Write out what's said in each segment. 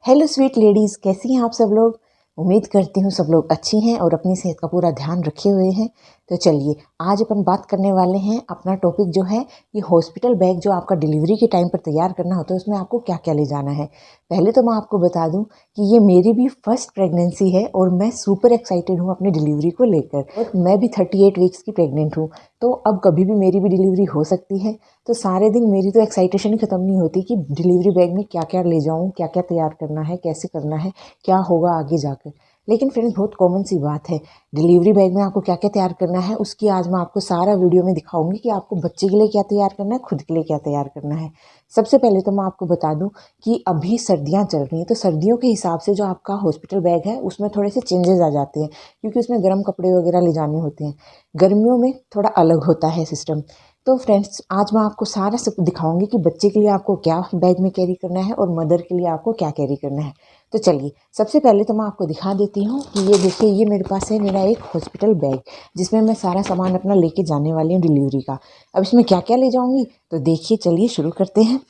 Hello sweet ladies, कैसी हैं आप सब लोग। उम्मीद करती हूँ सब लोग अच्छी हैं और अपनी सेहत का पूरा ध्यान रखे हुए हैं। तो चलिए आज अपन बात करने वाले हैं। अपना टॉपिक जो है ये हॉस्पिटल बैग जो आपका डिलीवरी के टाइम पर तैयार करना होता है, उसमें आपको क्या क्या ले जाना है। पहले तो मैं आपको बता दूं कि ये मेरी भी फर्स्ट प्रेगनेंसी है और मैं सुपर एक्साइटेड हूँ अपनी डिलीवरी को लेकर। और मैं भी 38 वीक्स की प्रेग्नेंट हूँ, तो अब कभी भी मेरी भी डिलीवरी हो सकती है। तो सारे दिन मेरी तो एक्साइटेशन ही ख़त्म नहीं होती कि डिलीवरी बैग में क्या क्या ले जाऊँ, क्या क्या तैयार करना है, कैसे करना है, क्या होगा आगे जाकर। लेकिन फ्रेंड्स बहुत कॉमन सी बात है, डिलीवरी बैग में आपको क्या क्या तैयार करना है उसकी आज मैं आपको सारा वीडियो में दिखाऊंगी कि आपको बच्चे के लिए क्या तैयार करना है, खुद के लिए क्या तैयार करना है। सबसे पहले तो मैं आपको बता दूं कि अभी सर्दियां चल रही हैं, तो सर्दियों के हिसाब से जो आपका हॉस्पिटल बैग है उसमें थोड़े से चेंजेस आ जाते हैं, क्योंकि उसमें गर्म कपड़े वगैरह ले जाने होते हैं। गर्मियों में थोड़ा अलग होता है सिस्टम। तो फ्रेंड्स आज मैं आपको सारा सब दिखाऊंगी कि बच्चे के लिए आपको क्या बैग में कैरी करना है और मदर के लिए आपको क्या कैरी करना है। तो चलिए सबसे पहले तो मैं आपको दिखा देती हूँ कि ये देखिए, ये मेरे पास है मेरा एक हॉस्पिटल बैग, जिसमें मैं सारा सामान अपना लेके जाने वाली हूँ डिलीवरी का। अब इसमें क्या क्या ले जाऊँगी तो देखिए, चलिए शुरू करते हैं।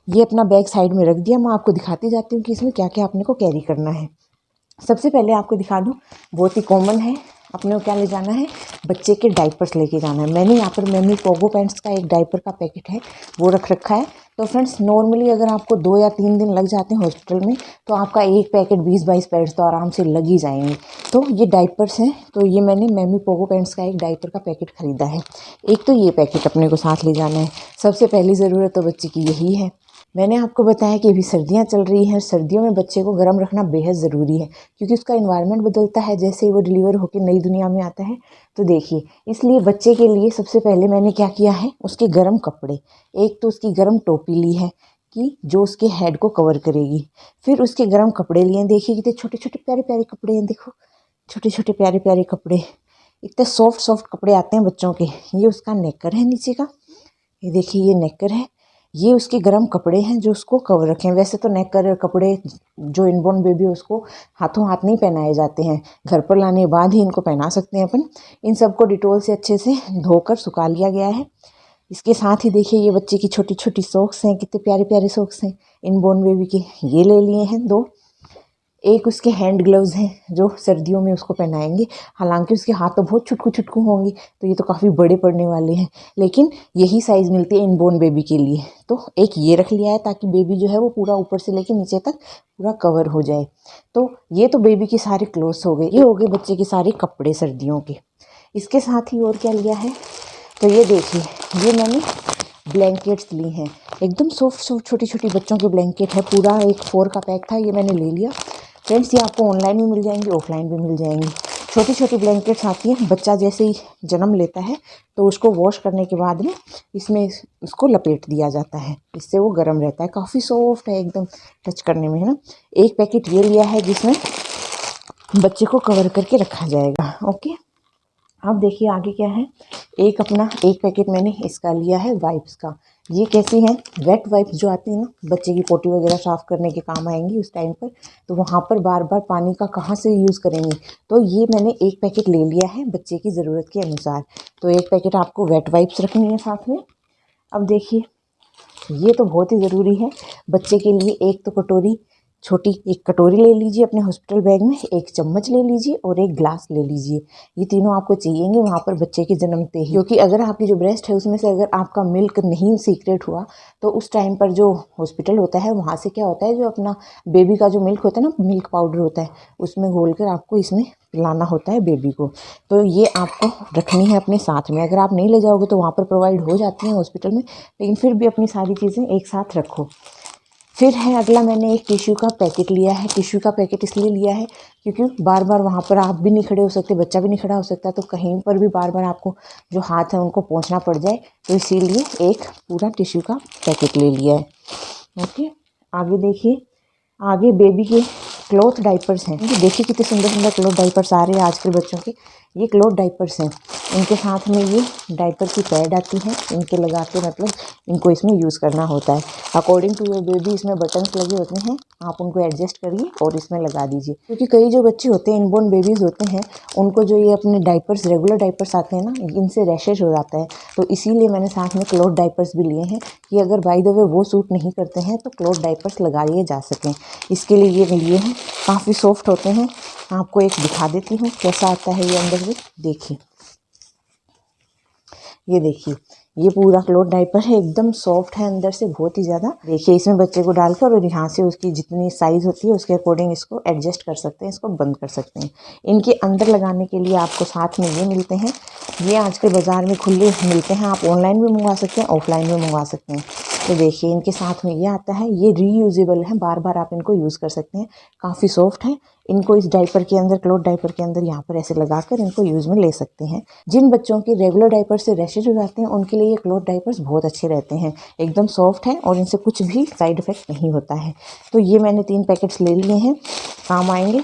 ये अपना बैग साइड में रख दिया, मैं आपको दिखाती जाती हूँ कि इसमें क्या क्या अपने को कैरी करना है। सबसे पहले आपको दिखा दूँ, बहुत ही कॉमन है, अपने को क्या ले जाना है, बच्चे के डाइपर्स लेके जाना है। मैंने यहाँ पर मैमी पोगो पैंट्स का एक डाइपर का पैकेट है वो रख रखा है। तो फ्रेंड्स नॉर्मली अगर आपको 2 या 3 दिन लग जाते हैं हॉस्पिटल में, तो आपका एक पैकेट 20-22 पैड्स तो आराम से लग ही जाएंगे। तो ये डाइपर्स हैं, तो ये मैंने मैमी पोगो पैंट्स का एक डाइपर का पैकेट खरीदा है। एक तो ये पैकेट अपने को साथ ले जाना है। सबसे पहली ज़रूरत तो बच्चे की यही है। मैंने आपको बताया कि अभी सर्दियां चल रही हैं, सर्दियों में बच्चे को गर्म रखना बेहद ज़रूरी है, क्योंकि उसका इन्वायरमेंट बदलता है जैसे ही वो डिलीवर होकर नई दुनिया में आता है। तो देखिए, इसलिए बच्चे के लिए सबसे पहले मैंने क्या किया है, उसके गर्म कपड़े, एक तो उसकी गर्म टोपी ली है कि जो उसके हेड को कवर करेगी। फिर उसके गर्म कपड़े लिए, देखिए कितने छोटे छोटे प्यारे प्यारे कपड़े हैं, देखो छोटे छोटे प्यारे प्यारे कपड़े, इतने सॉफ्ट सॉफ्ट कपड़े आते हैं बच्चों के। ये उसका नेकर है नीचे का, ये देखिए ये नेकर है। ये उसके गर्म कपड़े हैं जो उसको कवर रखें। वैसे तो नेकर कपड़े जो इनबॉर्न बेबी है उसको हाथों हाथ नहीं पहनाए जाते हैं, घर पर लाने के बाद ही इनको पहना सकते हैं अपन। इन सबको डिटोल से अच्छे से धोकर सुखा लिया गया है। इसके साथ ही देखिए, ये बच्चे की छोटी छोटी सॉक्स हैं, कितने प्यारे प्यारे सॉक्स हैं इनबॉर्न बेबी के, ये ले लिए हैं 2। एक उसके हैंड ग्लव्स हैं जो सर्दियों में उसको पहनाएंगे। हालांकि उसके हाथ तो बहुत छुटकू छुटकू होंगे, तो ये तो काफ़ी बड़े पड़ने वाले हैं, लेकिन यही साइज़ मिलती है इनबॉर्न बेबी के लिए। तो एक ये रख लिया है ताकि बेबी जो है वो पूरा ऊपर से लेके नीचे तक पूरा कवर हो जाए। तो ये तो बेबी के सारे क्लोथ्स हो गए, ये हो गए बच्चे के सारे कपड़े सर्दियों के। इसके साथ ही और क्या लिया है, तो ये देखिए, ये मैंने ब्लैंकेट्स ली हैं, एकदम सॉफ्ट सॉफ्ट छोटी छोटी बच्चों के ब्लैंकेट है। पूरा एक 4 का पैक था, ये मैंने ले लिया। फ्रेंड्स ये आपको ऑनलाइन भी मिल जाएंगी, ऑफलाइन भी मिल जाएंगी। छोटी छोटी ब्लैंकेट्स आती हैं, बच्चा जैसे ही जन्म लेता है तो उसको वॉश करने के बाद में इसमें उसको लपेट दिया जाता है, इससे वो गर्म रहता है, काफ़ी सॉफ्ट है एकदम टच करने में, है ना। एक पैकेट ये लिया है जिसमें बच्चे को कवर करके रखा जाएगा। ओके, अब देखिए आगे क्या है। एक पैकेट मैंने इसका लिया है वाइप्स का। ये कैसी हैं, वेट वाइप्स जो आती हैं ना, बच्चे की पोटी वगैरह साफ़ करने के काम आएंगी उस टाइम पर, तो वहाँ पर बार बार पानी का कहाँ से यूज़ करेंगे। तो ये मैंने एक पैकेट ले लिया है बच्चे की ज़रूरत के अनुसार। तो एक पैकेट आपको वेट वाइप्स रखनी है साथ में। अब देखिए, ये तो बहुत ही ज़रूरी है बच्चे के लिए। एक तो कटोरी, छोटी एक कटोरी ले लीजिए अपने हॉस्पिटल बैग में, एक चम्मच ले लीजिए और एक ग्लास ले लीजिए। ये तीनों आपको चाहिएंगे वहाँ पर बच्चे के जन्मते ही, क्योंकि अगर आपकी जो ब्रेस्ट है उसमें से अगर आपका मिल्क नहीं सीक्रेट हुआ, तो उस टाइम पर जो हॉस्पिटल होता है वहाँ से क्या होता है, जो अपना बेबी का जो मिल्क होता है ना, मिल्क पाउडर होता है, उसमें घोल कर आपको इसमें पिलाना होता है बेबी को। तो ये आपको रखनी है अपने साथ में। अगर आप नहीं ले जाओगे तो वहाँ पर प्रोवाइड हो जाती हैं हॉस्पिटल में, लेकिन फिर भी अपनी सारी चीज़ें एक साथ रखो। फिर है अगला, मैंने एक टिश्यू का पैकेट लिया है। टिश्यू का पैकेट इसलिए लिया है क्योंकि बार बार वहाँ पर आप भी नहीं खड़े हो सकते, बच्चा भी नहीं खड़ा हो सकता, तो कहीं पर भी बार बार आपको जो हाथ है उनको पोंछना पड़ जाए, तो इसीलिए एक पूरा टिश्यू का पैकेट ले लिया है। ओके, आगे देखिए, आगे बेबी के क्लॉथ डाइपर्स हैं। देखिए कितने सुंदर सुंदर क्लॉथ डाइपर्स आ रहे हैं आजकल बच्चों के। ये क्लोथ डाइपर्स हैं, इनके साथ में ये डाइपर की पैड आती है, इनके लगा के मतलब इनको इसमें यूज़ करना होता है। अकॉर्डिंग टू योर बेबी इसमें बटन्स लगे होते हैं, आप उनको एडजस्ट करिए और इसमें लगा दीजिए। क्योंकि कई जो बच्चे होते हैं, इनबोर्न बेबीज़ होते हैं, उनको जो ये अपने डाइपर्स रेगुलर डाइपर्स आते हैं ना, इनसे रैशेज हो जाता है। तो इसीलिए मैंने साथ में क्लोथ डाइपर्स भी लिए हैं कि अगर बाय द वे वो सूट नहीं करते हैं तो क्लोथ डाइपर्स लगाए जा सकें। इसके लिए ये लिए हैं, काफ़ी सॉफ्ट होते हैं। आपको एक दिखा देती हूँ कैसा आता है ये अंदर से। देखिए, ये देखिए, ये पूरा क्लोथ डाइपर है, एकदम सॉफ्ट है अंदर से बहुत ही ज़्यादा। देखिए, इसमें बच्चे को डालकर और यहाँ से उसकी जितनी साइज़ होती है उसके अकॉर्डिंग इसको एडजस्ट कर सकते हैं, इसको बंद कर सकते हैं। इनके अंदर लगाने के लिए आपको साथ में ये मिलते हैं, ये आजकल बाज़ार में खुले मिलते हैं, आप ऑनलाइन भी मंगवा सकते हैं, ऑफलाइन भी मंगवा सकते हैं। तो देखिए, इनके साथ में ये आता है, ये रीयूजेबल है, बार बार आप इनको यूज़ कर सकते हैं, काफ़ी सॉफ्ट है। इनको इस डाइपर के अंदर, क्लोथ डाइपर के अंदर यहाँ पर ऐसे लगाकर इनको यूज़ में ले सकते हैं। जिन बच्चों के रेगुलर डाइपर से रैशेज हो जाते हैं उनके लिए ये क्लोथ डाइपर्स बहुत अच्छे रहते हैं, एकदम सॉफ्ट है और इनसे कुछ भी साइड इफ़ेक्ट नहीं होता है। तो ये मैंने 3 पैकेट्स ले लिए हैं, काम आएंगे।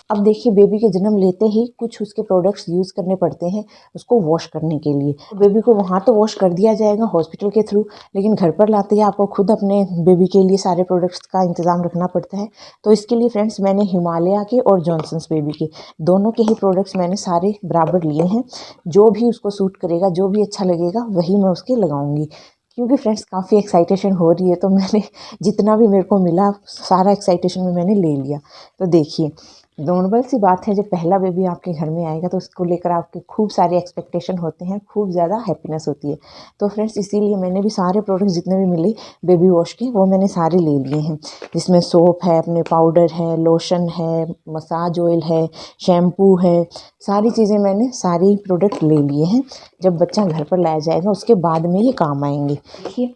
अब देखिए, बेबी के जन्म लेते ही कुछ उसके प्रोडक्ट्स यूज़ करने पड़ते हैं उसको वॉश करने के लिए। तो बेबी को वहाँ तो वॉश कर दिया जाएगा हॉस्पिटल के थ्रू, लेकिन घर पर लाते ही आपको खुद अपने बेबी के लिए सारे प्रोडक्ट्स का इंतज़ाम रखना पड़ता है। तो इसके लिए फ्रेंड्स, मैंने हिमालय के और जॉनसन्स बेबी के दोनों के ही प्रोडक्ट्स मैंने सारे बराबर लिए हैं। जो भी उसको सूट करेगा, जो भी अच्छा लगेगा वही मैं उसके लगाऊंगी। क्योंकि फ्रेंड्स, काफ़ी एक्साइटेशन हो रही है, तो मैंने जितना भी मेरे को मिला सारा एक्साइटेशन में मैंने ले लिया। तो देखिए, नॉर्मल सी बात है, जब पहला बेबी आपके घर में आएगा तो उसको लेकर आपके खूब सारे एक्सपेक्टेशन होते हैं, खूब ज़्यादा हैप्पीनेस होती है। तो फ्रेंड्स, इसीलिए मैंने भी सारे प्रोडक्ट्स जितने भी मिले बेबी वॉश के, वो मैंने सारे ले लिए हैं। जिसमें सोप है, अपने पाउडर है, लोशन है, मसाज ऑयल है, शैम्पू है, सारी चीज़ें मैंने सारी प्रोडक्ट ले लिए हैं। जब बच्चा घर पर लाया जाएगा उसके बाद में ये काम आएंगे। देखिए,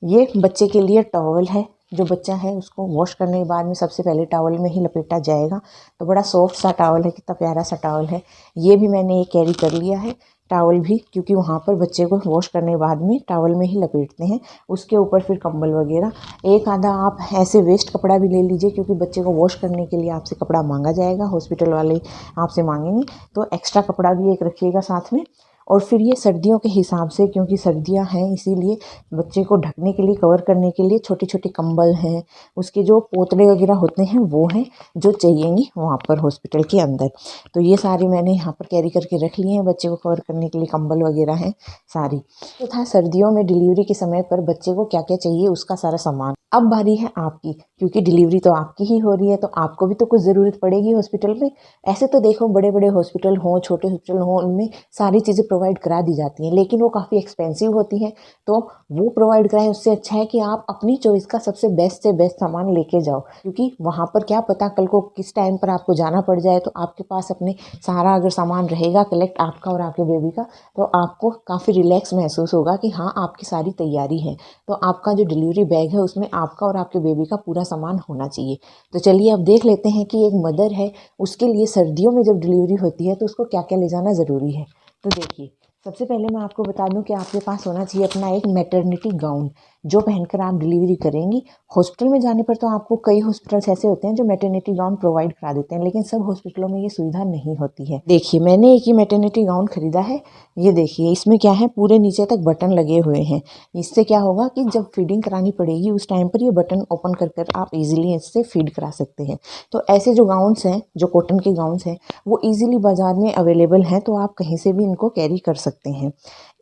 ये बच्चे के लिए टॉवल है, जो बच्चा है उसको वॉश करने के बाद में सबसे पहले टॉवल में ही लपेटा जाएगा। तो बड़ा सॉफ्ट सा टॉवल है, कितना प्यारा सा टॉवल है। ये भी मैंने एक कैरी कर लिया है टॉवल भी, क्योंकि वहाँ पर बच्चे को वॉश करने के बाद में टॉवल में ही लपेटते हैं, उसके ऊपर फिर कंबल वगैरह। एक आधा आप ऐसे वेस्ट कपड़ा भी ले लीजिए, क्योंकि बच्चे को वॉश करने के लिए आपसे कपड़ा मांगा जाएगा, हॉस्पिटल वाले आपसे मांगेंगे, तो एक्स्ट्रा कपड़ा भी एक रखिएगा साथ में। और फिर ये सर्दियों के हिसाब से, क्योंकि सर्दियां हैं इसीलिए बच्चे को ढकने के लिए, कवर करने के लिए छोटे छोटे कंबल हैं, उसके जो पोतड़े वगैरह होते हैं वो हैं जो चाहिएंगी वहाँ पर हॉस्पिटल के अंदर। तो ये सारी मैंने यहाँ पर कैरी करके रख लिए हैं, बच्चे को कवर करने के लिए कंबल वगैरह हैं सारी। तो था सर्दियों में डिलीवरी के समय पर बच्चे को क्या क्या चाहिए उसका सारा सामान। अब बारी है आपकी, क्योंकि डिलीवरी तो आपकी ही हो रही है, तो आपको भी तो कुछ ज़रूरत पड़ेगी हॉस्पिटल में। ऐसे तो देखो, बड़े बड़े हॉस्पिटल हों, छोटे हॉस्पिटल हों, उनमें सारी चीज़ें प्रोवाइड करा दी जाती हैं, लेकिन वो काफ़ी एक्सपेंसिव होती हैं। तो वो प्रोवाइड कराएं, उससे अच्छा है कि आप अपनी चॉइस का सबसे बेस्ट से बेस्ट सामान लेके जाओ। क्योंकि वहाँ पर क्या पता कल को किस टाइम पर आपको जाना पड़ जाए, तो आपके पास अपने सारा अगर सामान रहेगा कलेक्ट, आपका और आपके बेबी का, तो आपको काफ़ी रिलैक्स महसूस होगा कि हाँ, आपकी सारी तैयारी है। तो आपका जो डिलीवरी बैग है उसमें आपका और आपके बेबी का पूरा सामान होना चाहिए। तो चलिए अब देख लेते हैं कि एक मदर है, उसके लिए सर्दियों में जब डिलीवरी होती है तो उसको क्या क्या ले जाना ज़रूरी है। तो देखिए, सबसे पहले मैं आपको बता दूं कि आपके पास होना चाहिए अपना एक मैटरनिटी गाउन, जो पहनकर आप डिलीवरी करेंगी। हॉस्पिटल में जाने पर तो आपको कई हॉस्पिटल्स ऐसे होते हैं जो मैटरनिटी गाउन प्रोवाइड करा देते हैं, लेकिन सब हॉस्पिटलों में ये सुविधा नहीं होती है। देखिए, मैंने एक ही मैटरनिटी गाउन खरीदा है। ये देखिए, इसमें क्या है, पूरे नीचे तक बटन लगे हुए हैं। इससे क्या होगा कि जब फीडिंग करानी पड़ेगी उस टाइम पर ये बटन ओपन कर कर आप इजीली इससे फीड करा सकते हैं। तो ऐसे जो गाउन्स हैं, जो कॉटन के गाउन्स हैं, वो इजीली बाजार में अवेलेबल हैं, तो आप कहीं से भी इनको कैरी कर सकते हैं।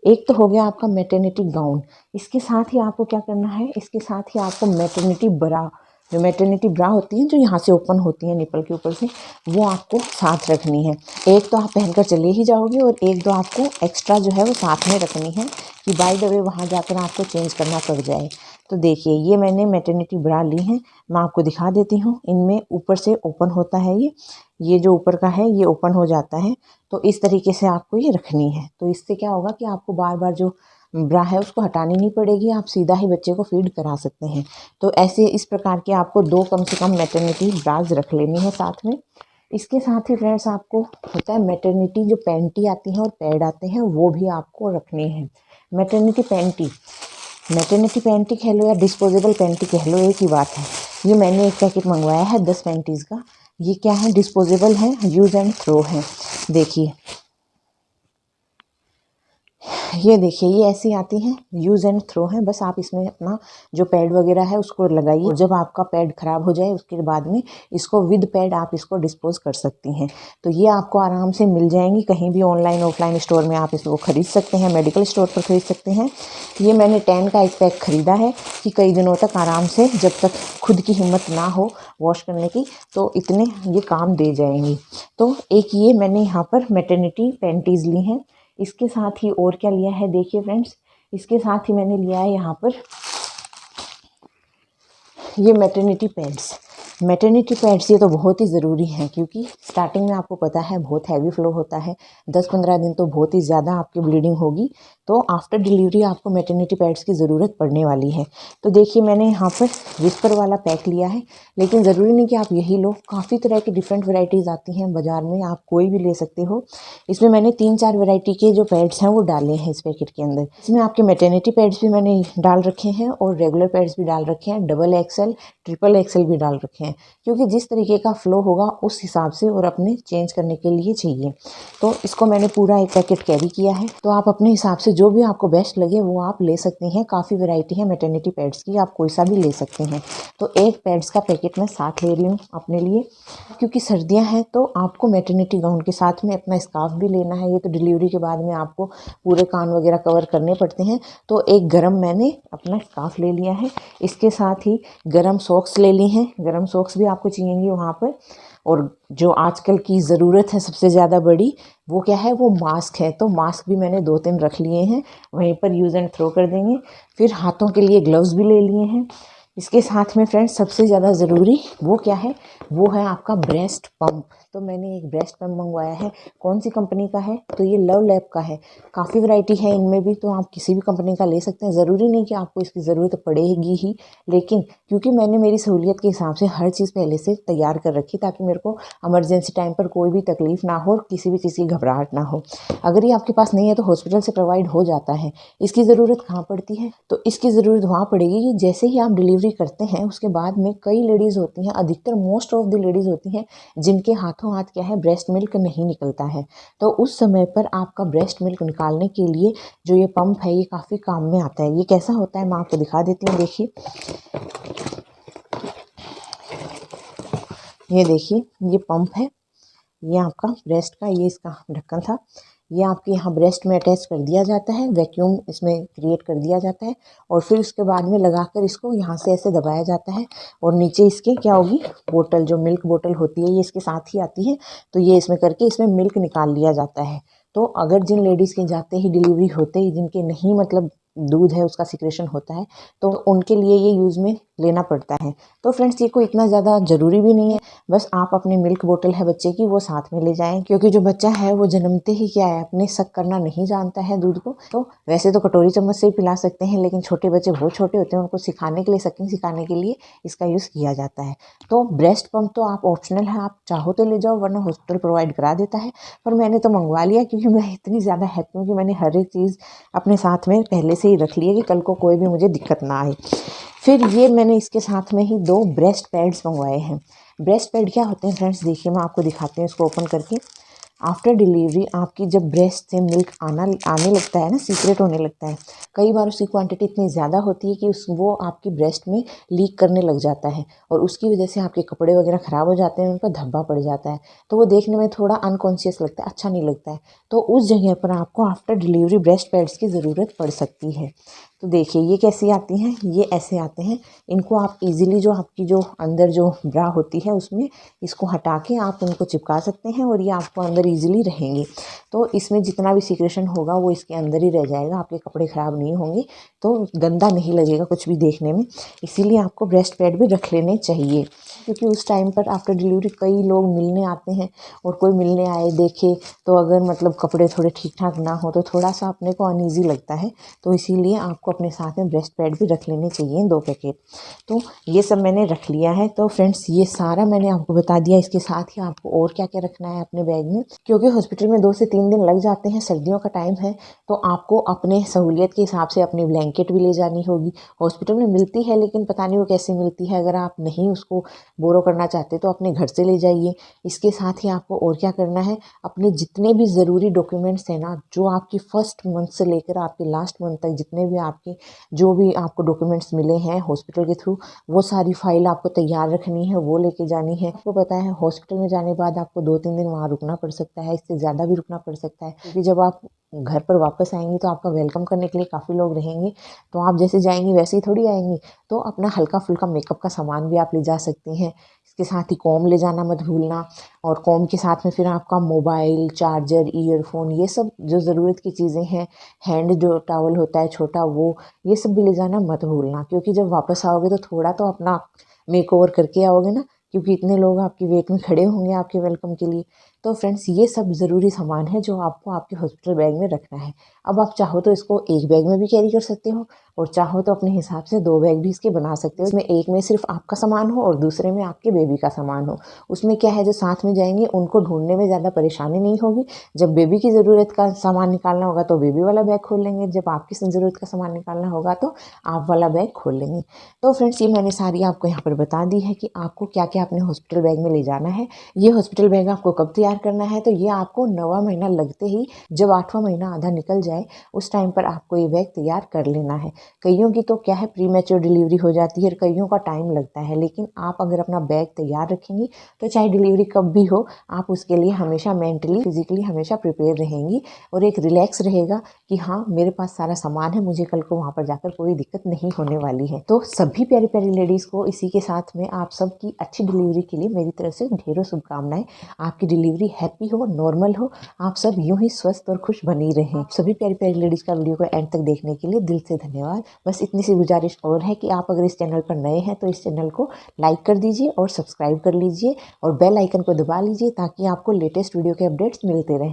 एक तो हो गया आपका मैटरनिटी गाउन। इसके साथ ही आपको क्या करना है, इसके साथ ही आपको मैटरनिटी ब्रा, जो मैटरनिटी ब्रा होती है जो यहाँ से ओपन होती है निपल के ऊपर से, वो आपको साथ रखनी है। एक तो आप पहनकर चले ही जाओगे और एक दो आपको एक्स्ट्रा जो है वो साथ में रखनी है, कि बाय द वे वहाँ जाकर आपको चेंज करना पड़ जाए। तो देखिए, ये मैंने मैटरनिटी ब्रा ली है, मैं आपको दिखा देती हूँ। इनमें ऊपर से ओपन होता है, ये जो ऊपर का है ये ओपन हो जाता है। तो इस तरीके से आपको ये रखनी है। तो इससे क्या होगा कि आपको बार बार जो ब्रा है उसको हटानी नहीं पड़ेगी, आप सीधा ही बच्चे को फीड करा सकते हैं। तो ऐसे इस प्रकार के आपको 2 कम से कम मैटरनिटी ब्राज रख लेनी है साथ में। इसके साथ ही फ्रेंड्स, आपको होता है मैटरनिटी जो पैंटी आती है और पैड आते हैं, वो भी आपको रखने हैं। मैटरनिटी पैंटी कह लो या डिस्पोजेबल पैंटी कह लो, एक ही बात है। ये मैंने एक पैकेट मंगवाया है 10 पैंटीज़ का। ये क्या है, डिस्पोजेबल है, यूज़ एंड थ्रो है। देखिए, ये देखिए, ये ऐसी आती हैं, यूज़ एंड थ्रो है। बस आप इसमें अपना जो पैड वगैरह है उसको लगाइए और जब आपका पैड ख़राब हो जाए उसके बाद में इसको विद पैड आप इसको डिस्पोज कर सकती हैं। तो ये आपको आराम से मिल जाएंगी, कहीं भी ऑनलाइन ऑफलाइन स्टोर में आप इसको ख़रीद सकते हैं, मेडिकल स्टोर पर ख़रीद सकते हैं। ये मैंने 10 का एक पैक ख़रीदा है कि कई दिनों तक आराम से, जब तक खुद की हिम्मत ना हो वॉश करने की, तो इतने ये काम दे जाएंगी। तो एक ये मैंने यहाँ पर मैटरनिटी पैंटीज़ ली हैं। इसके साथ ही और क्या लिया है देखिए फ्रेंड्स, इसके साथ ही मैंने लिया है यहाँ पर ये मैटरनिटी पैड्स। मैटरनिटी पैड्स ये तो बहुत ही ज़रूरी है, क्योंकि स्टार्टिंग में आपको पता है बहुत हैवी फ्लो होता है, 10-15 दिन तो बहुत ही ज़्यादा आपकी ब्लीडिंग होगी। तो आफ्टर डिलीवरी आपको मैटरनिटी पैड्स की ज़रूरत पड़ने वाली है। तो देखिए मैंने यहाँ पर विस्पर वाला पैक लिया है, लेकिन ज़रूरी नहीं कि आप यही लो, काफ़ी तरह की डिफरेंट वैरायटीज़ आती हैं बाज़ार में, आप कोई भी ले सकते हो। इसमें मैंने 3-4 वैरायटी के जो पैड्स हैं वो डाले हैं इस पैकेट के अंदर। इसमें आपके मैटरनिटी पैड्स भी मैंने डाल रखे हैं और रेगुलर पैड्स भी डाल रखे हैं, XXL, XXL भी डाल रखे हैं, क्योंकि जिस तरीके का फ्लो होगा उस हिसाब से और अपने चेंज करने के लिए चाहिए। तो इसको मैंने पूरा एक पैकेट कैरी किया है। तो आप अपने हिसाब से जो भी आपको बेस्ट लगे वो आप ले सकते हैं। काफ़ी वैरायटी है मैटरनिटी पैड्स की, आप कोई सा भी ले सकते हैं। तो एक पैड्स का पैकेट मैं साथ ले रही हूँ अपने लिए, क्योंकि सर्दियाँ हैं तो आपको मैटरनिटी गाउन के साथ में अपना स्कार्फ भी लेना है। ये तो डिलीवरी के बाद में आपको पूरे कान वगैरह कवर करने पड़ते हैं। तो एक गरम मैंने अपना स्कार्फ ले लिया है, इसके साथ ही गरम सॉक्स ले ली हैं। गरम सॉक्स भी आपको चाहिए वहाँ पर। और जो आजकल की ज़रूरत है सबसे ज़्यादा बड़ी, वो क्या है, वो मास्क है। तो मास्क भी मैंने 2-3 रख लिए हैं, वहीं पर यूज़ एंड थ्रो कर देंगे। फिर हाथों के लिए ग्लव्स भी ले लिए हैं। इसके साथ में फ्रेंड्स सबसे ज़्यादा ज़रूरी वो क्या है, वो है आपका ब्रेस्ट पंप। तो मैंने एक ब्रेस्ट पंप मंगवाया है। कौन सी कंपनी का है, तो ये लव लैब का है। काफ़ी वैरायटी है इनमें भी, तो आप किसी भी कंपनी का ले सकते हैं। ज़रूरी नहीं कि आपको इसकी ज़रूरत पड़ेगी ही, लेकिन क्योंकि मैंने मेरी सहूलियत के हिसाब से हर चीज़ पहले से तैयार कर रखी, ताकि मेरे को इमरजेंसी टाइम पर कोई भी तकलीफ़ ना हो, किसी भी चीज़ की घबराहट ना हो। अगर ये आपके पास नहीं है तो हॉस्पिटल से प्रोवाइड हो जाता है। इसकी ज़रूरत कहाँ पड़ती है, तो इसकी ज़रूरत वहाँ पड़ेगी कि जैसे ही आप डिलीवरी करते हैं उसके बाद में कई लेडीज़ होती हैं, अधिकतर मोस्ट ऑफ द लेडीज़ होती हैं जिनके हाथों हाथ क्या है, ब्रेस्ट मिल्क नहीं निकलता है। तो उस समय पर आपका ब्रेस्ट मिल्क निकालने के लिए जो ये पंप है ये काफ़ी काम में आता है। ये कैसा होता है मैं आपको दिखा देती हूँ। देखिए, ये देखिए, ये पंप है, ये आपका ब्रेस्ट का, ये इसका ढक्कन था। ये आपके यहाँ ब्रेस्ट में अटैच कर दिया जाता है, वैक्यूम इसमें क्रिएट कर दिया जाता है और फिर उसके बाद में लगाकर इसको यहाँ से ऐसे दबाया जाता है और नीचे इसके क्या होगी, बोतल, जो मिल्क बोतल होती है ये इसके साथ ही आती है। तो ये इसमें करके इसमें मिल्क निकाल लिया जाता है। तो अगर जिन लेडीज़ के जाते ही डिलीवरी होते ही जिनके नहीं मतलब दूध है उसका सिक्रेशन होता है, तो उनके लिए ये यूज़ में लेना पड़ता है। तो फ्रेंड्स ये कोई इतना ज़्यादा ज़रूरी भी नहीं है, बस आप अपनी मिल्क बोतल है बच्चे की वो साथ में ले जाएं, क्योंकि जो बच्चा है वो जन्मते ही क्या है, अपने सक करना नहीं जानता है दूध को। तो वैसे तो कटोरी चम्मच से ही पिला सकते हैं, लेकिन छोटे बच्चे बहुत छोटे होते हैं, उनको सिखाने के लिए, सकिंग सिखाने के लिए इसका यूज़ किया जाता है। तो ब्रेस्ट पंप तो आप ऑप्शनल है, आप चाहो तो ले जाओ, वरना हॉस्पिटल प्रोवाइड करा देता है। पर मैंने तो मंगवा लिया, क्योंकि मैं इतनी ज़्यादा हैप्पी हूँ कि मैंने हर एक चीज़ अपने साथ में पहले से ही रख ली है कि कल को कोई भी मुझे दिक्कत ना आए। फिर ये मैंने इसके साथ में ही 2 ब्रेस्ट पैड्स मंगवाए हैं। ब्रेस्ट पैड क्या होते हैं फ्रेंड्स, देखिए मैं आपको दिखाती हूँ इसको ओपन करके। आफ्टर डिलीवरी आपकी जब ब्रेस्ट से मिल्क आने लगता है ना, सीक्रेट होने लगता है, कई बार उसकी क्वांटिटी इतनी ज़्यादा होती है कि वो आपकी ब्रेस्ट में लीक करने लग जाता है और उसकी वजह से आपके कपड़े वगैरह ख़राब हो जाते हैं, उन पर धब्बा पड़ जाता है। तो वो देखने में थोड़ा अनकॉन्शियस लगता है, अच्छा नहीं लगता है। तो उस जगह पर आपको आफ्टर डिलीवरी ब्रेस्ट पैड्स की ज़रूरत पड़ सकती है। तो देखिए ये कैसी आती हैं, ये ऐसे आते हैं। इनको आप इजीली जो आपकी जो अंदर जो ब्रा होती है उसमें इसको हटा के आप उनको चिपका सकते हैं और ये आपको अंदर इजीली रहेंगे। तो इसमें जितना भी सिक्रेशन होगा वो इसके अंदर ही रह जाएगा, आपके कपड़े ख़राब नहीं होंगे, तो गंदा नहीं लगेगा कुछ भी देखने में। इसीलिए आपको ब्रेस्ट पैड भी रख लेने चाहिए, क्योंकि उस टाइम पर आफ्टर डिलीवरी कई लोग मिलने आते हैं और कोई मिलने आए देखे तो अगर मतलब कपड़े थोड़े ठीक ठाक ना हो तो थोड़ा सा अपने को अनईजी लगता है। तो इसीलिए आपको आपको अपने साथ में ब्रेस्ट पैड भी रख लेने चाहिए 2 पैकेट। तो ये सब मैंने रख लिया है। तो फ्रेंड्स ये सारा मैंने आपको बता दिया। इसके साथ ही आपको और क्या क्या रखना है अपने बैग में, क्योंकि हॉस्पिटल में 2 से 3 दिन लग जाते हैं, सर्दियों का टाइम है, तो आपको अपने सहूलियत के हिसाब से अपनी ब्लैंकेट भी ले जानी होगी। हॉस्पिटल में मिलती है लेकिन पता नहीं वो कैसे मिलती है, अगर आप नहीं उसको बोरो करना चाहते तो अपने घर से ले जाइए। इसके साथ ही आपको और क्या करना है, अपने जितने भी ज़रूरी डॉक्यूमेंट्स हैं ना, जो आपकी फर्स्ट मंथ से लेकर आपके लास्ट मंथ तक जितने भी आपके जो भी आपको डॉक्यूमेंट्स मिले हैं हॉस्पिटल के थ्रू, वो सारी फाइल आपको तैयार रखनी है, वो लेके जानी है। आपको पता है हॉस्पिटल में जाने के बाद आपको 2-3 दिन वहाँ रुकना पड़ सकता है, इससे ज़्यादा भी रुकना पड़ सकता है, क्योंकि जब आप घर पर वापस आएंगी तो आपका वेलकम करने के लिए काफ़ी लोग रहेंगे। तो आप जैसे जाएंगी वैसे ही थोड़ी आएंगी। तो अपना हल्का फुल्का मेकअप का सामान भी आप ले जा सकती हैं। इसके साथ ही कॉम ले जाना मत भूलना, और कॉम के साथ में फिर आपका मोबाइल, चार्जर, ईयरफोन, ये सब जो ज़रूरत की चीज़ें हैं, हैंड जो टॉवल होता है छोटा वो, ये सब भी ले जाना मत भूलना, क्योंकि जब वापस आओगे तो थोड़ा तो अपना मेकओवर करके आओगे ना, क्योंकि इतने लोग आपकी वेट में खड़े होंगे आपके वेलकम के लिए। तो फ्रेंड्स ये सब ज़रूरी सामान है जो आपको आपके हॉस्पिटल बैग में रखना है। अब आप चाहो तो इसको एक बैग में भी कैरी कर सकते हो, और चाहो तो अपने हिसाब से 2 बैग भी इसके बना सकते हो। इसमें एक में सिर्फ आपका सामान हो और दूसरे में आपके बेबी का सामान हो। उसमें क्या है, जो साथ में जाएंगे उनको ढूंढने में ज़्यादा परेशानी नहीं होगी। जब बेबी की ज़रूरत का सामान निकालना होगा तो बेबी वाला बैग खोल लेंगे, जब आपकी ज़रूरत का सामान निकालना होगा तो आप वाला बैग खोल लेंगे। तो फ्रेंड्स ये मैंने सारी आपको यहाँ पर बता दी है कि आपको क्या क्या अपने हॉस्पिटल बैग में ले जाना है। ये हॉस्पिटल बैग आपको कब तैयार करना है, तो ये आपको 9वां महीना लगते ही, जब 8वां महीना आधा निकल जाए उस टाइम पर आपको ये बैग तैयार कर लेना है। कईयों की तो क्या है प्री मैच्योर डिलीवरी हो जाती है और कईयों का टाइम लगता है, लेकिन आप अगर अपना बैग तैयार रखेंगी तो चाहे डिलीवरी कब भी हो, आप उसके लिए हमेशा मेंटली फिजिकली हमेशा प्रिपेयर रहेंगी, और एक रिलैक्स रहेगा कि हाँ मेरे पास सारा सामान है, मुझे कल को वहाँ पर जाकर कोई दिक्कत नहीं होने वाली है। तो सभी प्यारी प्यारी लेडीज़ को इसी के साथ में आप सबकी अच्छी डिलीवरी के लिए मेरी तरफ से ढेरों शुभकामनाएं। आपकी डिलीवरी हैप्पी हो, नॉर्मल हो, आप सब यूं ही स्वस्थ और खुश बनी रहें। सभी प्यारी प्यारी लेडीज़ का वीडियो को एंड तक देखने के लिए दिल से धन्यवाद। बस इतनी सी गुजारिश और है कि आप अगर इस चैनल पर नए हैं तो इस चैनल को लाइक कर दीजिए और सब्सक्राइब कर लीजिए, और बेल आइकन को दबा लीजिए ताकि आपको लेटेस्ट वीडियो के अपडेट्स मिलते रहें।